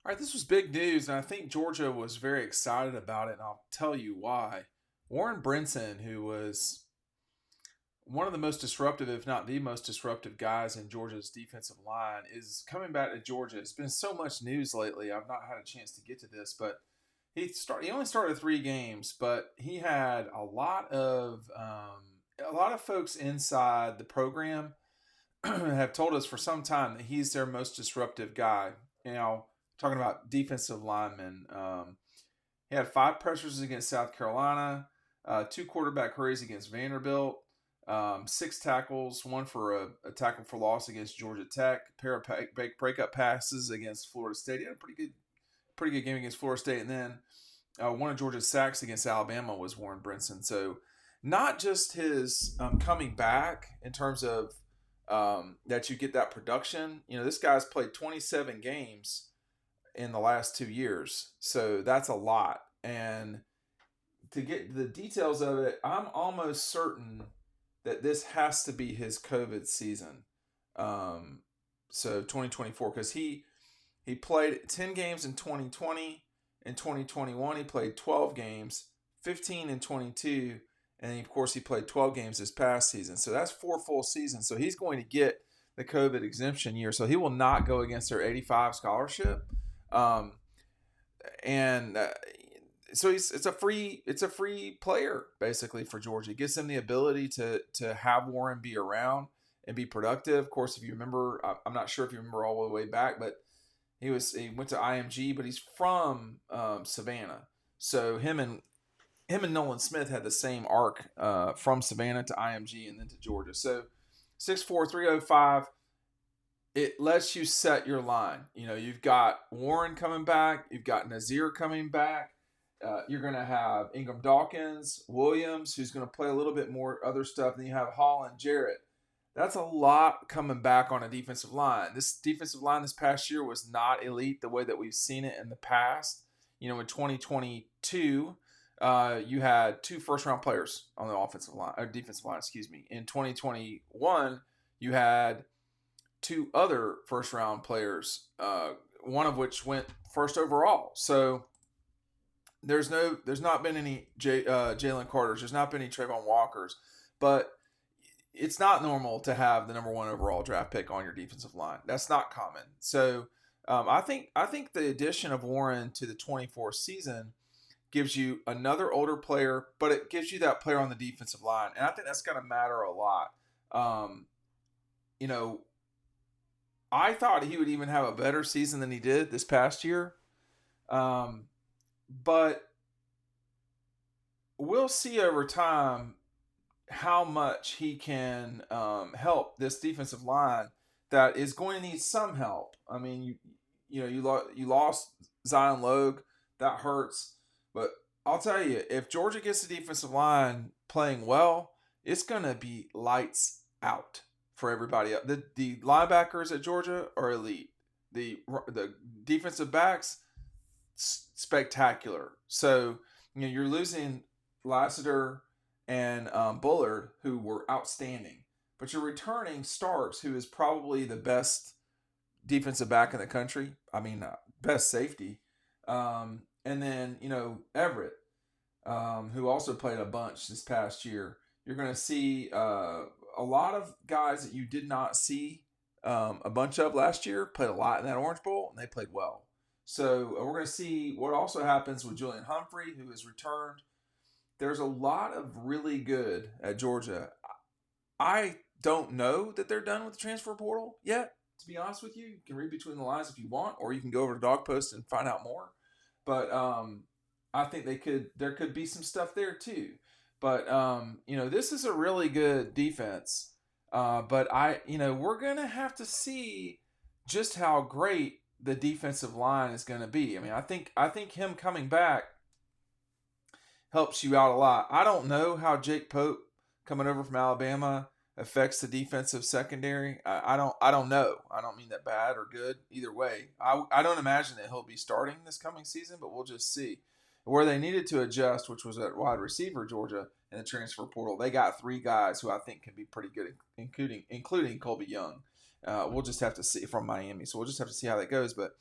All right, this was big news, and I think Georgia was very excited about it, and I'll tell you why. Warren Brinson, who was one of the most disruptive, if not the most disruptive guys in Georgia's defensive line, is coming back to Georgia. It's been so much news lately. I've not had a chance to get to this, but he only started 3 games, but he had a lot of folks inside the program have told us for some time that he's their most disruptive guy. Now, talking about defensive linemen, he had 5 pressures against South Carolina, 2 quarterback hurries against Vanderbilt, 6 tackles, one for a tackle for loss against Georgia Tech, a pair of breakup passes against Florida State. He had a pretty good game against Florida State, and then one of Georgia's sacks against Alabama was Warren Brinson. So, not just his coming back in terms of that you get that production. You know, this guy's played 27 games in the last 2 years, so that's a lot. And to get the details of it, I'm almost certain that this has to be his COVID season. Um, so 2024, because he played 10 games in 2020. In 2021, he played 12 games, 15 in 22, and of course he played 12 games this past season. So that's 4 full seasons. So he's going to get the COVID exemption year. So he will not go against their 85 scholarship. Um, and so it's a free player basically for Georgia. It gives them the ability to have Warren be around and be productive. Of course, if you remember, I'm not sure if you remember all the way back, but he went to IMG, but he's from Savannah. So him and Nolan Smith had the same arc from Savannah to IMG and then to Georgia. So 6'4", 305. It lets you set your line. You know, you've got Warren coming back. You've got Nazir coming back. You're going to have Ingram Dawkins, Williams, who's going to play a little bit more other stuff. And you have Hall and Jarrett. That's a lot coming back on a defensive line. This defensive line this past year was not elite the way that we've seen it in the past. You know, in 2022, you had 2 first-round players on the offensive line, or defensive line, excuse me. In 2021, you had 2 other first-round players, one of which went first overall. So there's not been any Jalen Carters. There's not been any Trayvon Walkers, but it's not normal to have the number 1 overall draft pick on your defensive line. That's not common. So I think the addition of Warren to the 24 season gives you another older player, but it gives you that player on the defensive line, and I think that's going to matter a lot. You know, I thought he would even have a better season than he did this past year, but we'll see over time how much he can help this defensive line that is going to need some help. I mean, you lost Zion Logue, that hurts. But I'll tell you, if Georgia gets the defensive line playing well, it's going to be lights out for everybody else. The linebackers at Georgia are elite. The defensive backs, spectacular. So, you know, you're losing Lassiter and Bullard, who were outstanding. But you're returning Starks, who is probably the best defensive back in the country. I mean, best safety. And then, you know, Everett, who also played a bunch this past year. You're going to see a lot of guys that you did not see a bunch of last year played a lot in that Orange Bowl, and they played well. So we're going to see what also happens with Julian Humphrey, who has returned. There's a lot of really good at Georgia. I don't know that they're done with the transfer portal yet, to be honest with you. You can read between the lines if you want, or you can go over to Dog Post and find out more. But I think there could be some stuff there too. But you know, this is a really good defense. But we're gonna have to see just how great the defensive line is gonna be. I mean, I think him coming back helps you out a lot. I don't know how Jake Pope coming over from Alabama affects the defensive secondary. I don't know. I don't mean that bad or good either way. I don't imagine that he'll be starting this coming season, but we'll just see. Where they needed to adjust, which was at wide receiver, Georgia, in the transfer portal, they got 3 guys who I think can be pretty good, including Colby Young. We'll just have to see from Miami. So we'll just have to see how that goes. But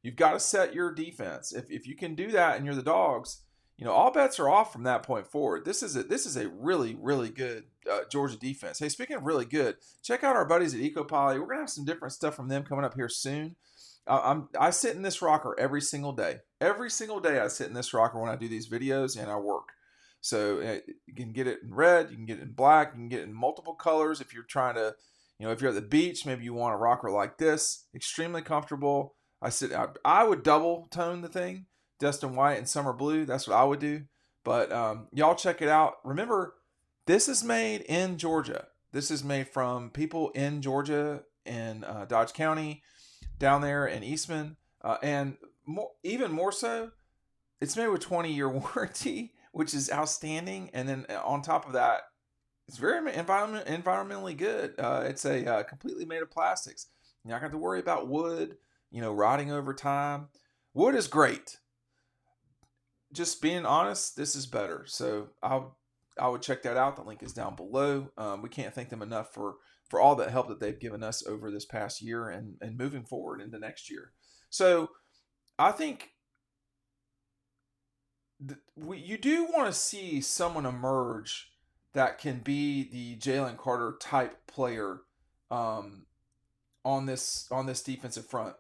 You've got to set your defense. If you can do that and you're the Dogs, all bets are off from that point forward. This is a really, really good Georgia defense. Hey, speaking of really good, check out our buddies at EcoPol. We're gonna have some different stuff from them coming up here soon. I sit in this rocker every single day. Every single day I sit in this rocker when I do these videos and I work. So you can get it in red, you can get it in black, you can get it in multiple colors. If you're trying to, if you're at the beach, maybe you want a rocker like this. Extremely comfortable. I would double tone the thing, Dustin White and Summer Blue. That's what I would do. But y'all check it out. Remember, this is made in Georgia. This is made from people in Georgia in Dodge County, down there in Eastman, and even more so, it's made with 20-year warranty, which is outstanding. And then on top of that, it's very environmentally good. It's a completely made of plastics. You're not going to have to worry about wood, rotting over time. Wood is great. Just being honest, this is better. So I would check that out. The link is down below. We can't thank them enough for all the help that they've given us over this past year and moving forward into next year. So I think you do want to see someone emerge that can be the Jalen Carter type player on this defensive front.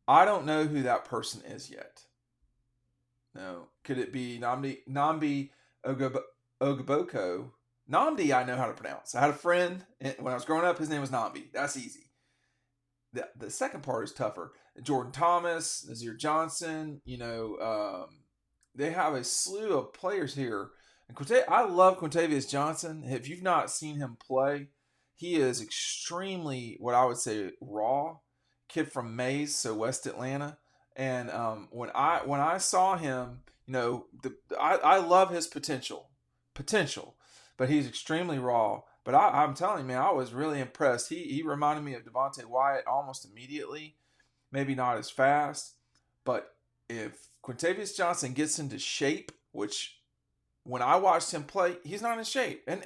I don't know who that person is yet. No, could it be Nnamdi Ogboko? Nnamdi, I know how to pronounce. I had a friend when I was growing up. His name was Nnamdi. That's easy. The second part is tougher. Jordan Thomas, Nazir Johnson. They have a slew of players here. And I love Quintavious Johnson. If you've not seen him play, he is extremely, what I would say, raw. Kid from Mays, so West Atlanta. And when I saw him, I love his potential, but he's extremely raw. But I'm telling you, man, I was really impressed. He reminded me of Devontae Wyatt almost immediately. Maybe not as fast, but if Quintavious Johnson gets into shape, which when I watched him play, he's not in shape, and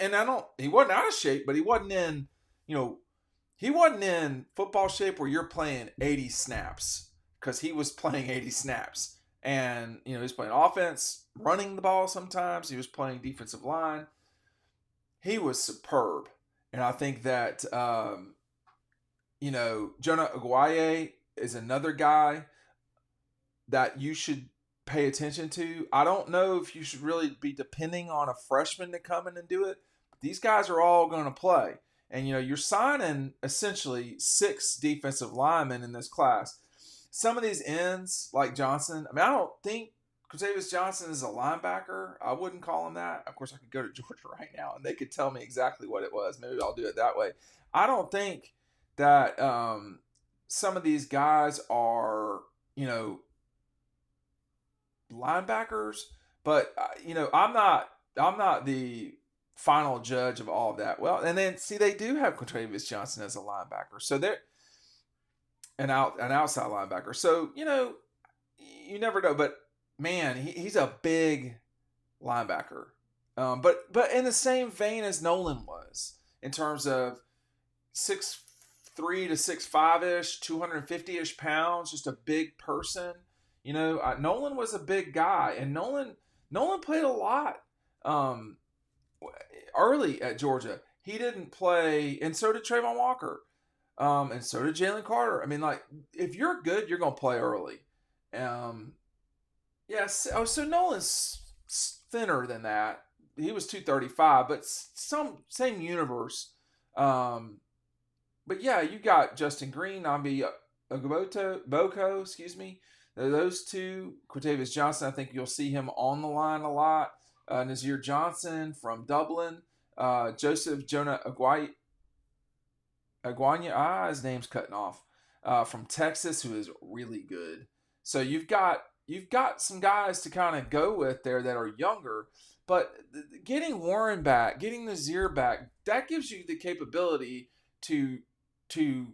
he wasn't out of shape, but he wasn't in, he wasn't in football shape where you're playing 80 snaps, because he was playing 80 snaps, and he was playing offense, running the ball sometimes. He was playing defensive line. He was superb, and I think that Jonah Aguaye is another guy that you should pay attention to. I don't know if you should really be depending on a freshman to come in and do it. But these guys are all going to play. And, you're signing essentially 6 defensive linemen in this class. Some of these ends, like Johnson, I don't think Quintavious Johnson is a linebacker. I wouldn't call him that. Of course, I could go to Georgia right now, and they could tell me exactly what it was. Maybe I'll do it that way. I don't think that some of these guys are, linebackers, but I'm not the final judge of all of that. Well, and then see, they do have Quintavious Johnson as a linebacker, so they're an outside linebacker. So you never know, but man, he's a big linebacker, but in the same vein as Nolan was in terms of 6'3" to 6'5" 250 pounds, just a big person. Nolan was a big guy, and Nolan played a lot early at Georgia. He didn't play, and so did Trayvon Walker, and so did Jalen Carter. I mean, like, if you're good, you're going to play early. Yes. Oh, so Nolan's thinner than that. He was 235, but same universe. But yeah, you got Justin Green, Nnamdi Boko, excuse me. Those two, Quintavious Johnson, I think you'll see him on the line a lot. Nazir Johnson from Dublin. Joseph Jonah Aguanya, his name's cutting off, from Texas, who is really good. So you've got some guys to kind of go with there that are younger, but getting Warren back, getting Nazir back, that gives you the capability to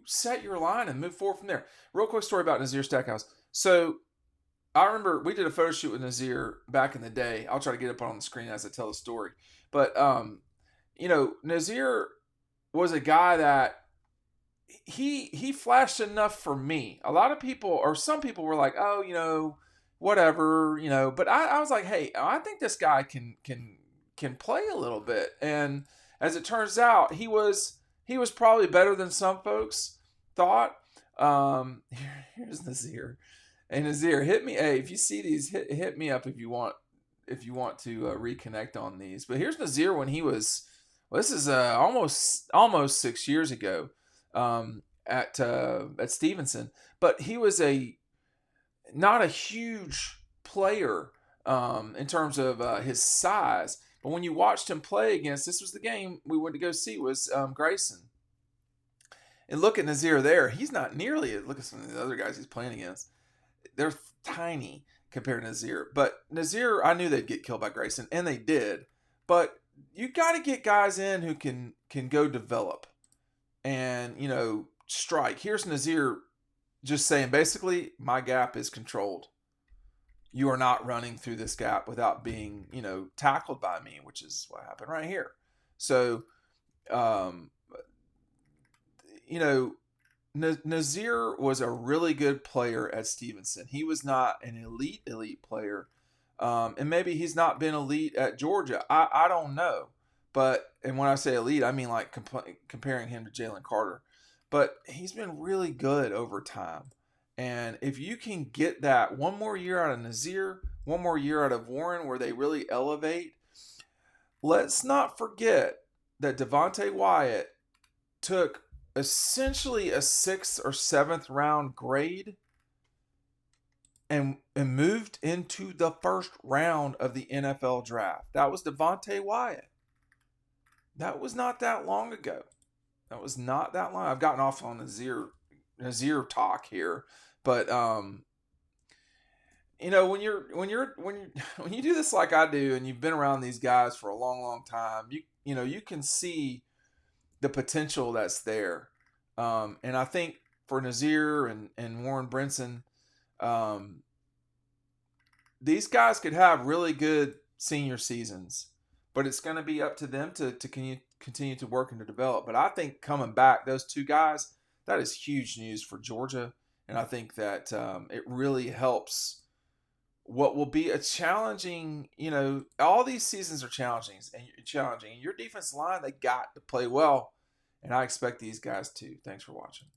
set your line and move forward from there. Real quick story about Nazir Stackhouse. So I remember we did a photo shoot with Nazir back in the day. I'll try to get up on the screen as I tell the story. But, Nazir was a guy that he flashed enough for me. A lot of people, or some people, were like, "Oh, whatever," But I was like, "Hey, I think this guy can play a little bit." And as it turns out, he was probably better than some folks thought. Here's Nazir. Hey Nazir, hit me. Hey, if you see these, hit me up if you want to reconnect on these. But here's Nazir when he was. Well, this is almost 6 years ago, at Stevenson. But he was not a huge player in terms of his size. But when you watched him play against, this was the game we went to go see, was Grayson. And look at Nazir there. He's not nearly. Look at some of the other guys he's playing against. They're tiny compared to Nazir. But Nazir, I knew they'd get killed by Grayson, and they did. But you got to get guys in who can go develop and strike. Here's Nazir just saying, basically, my gap is controlled. You are not running through this gap without being tackled by me, which is what happened right here. So Nazir was a really good player at Stevenson. He was not an elite player. And maybe he's not been elite at Georgia. I don't know. And when I say elite, I mean like comparing him to Jalen Carter. But he's been really good over time. And if you can get that one more year out of Nazir, one more year out of Warren where they really elevate, let's not forget that Devontae Wyatt took essentially a 6th or 7th round grade and moved into the first round of the NFL draft. That was Devontae Wyatt. That was not that long ago. I've gotten off on Nazir talk here, but when you do this like I do, and you've been around these guys for a long time, you can see the potential that's there. And I think for Nazir and Warren Brinson, these guys could have really good senior seasons, but it's going to be up to them to continue to work and to develop. But I think coming back, those two guys, that is huge news for Georgia. And I think that it really helps what will be a challenging, all these seasons are challenging. And your defensive line, they got to play well. And I expect these guys to. Thanks for watching.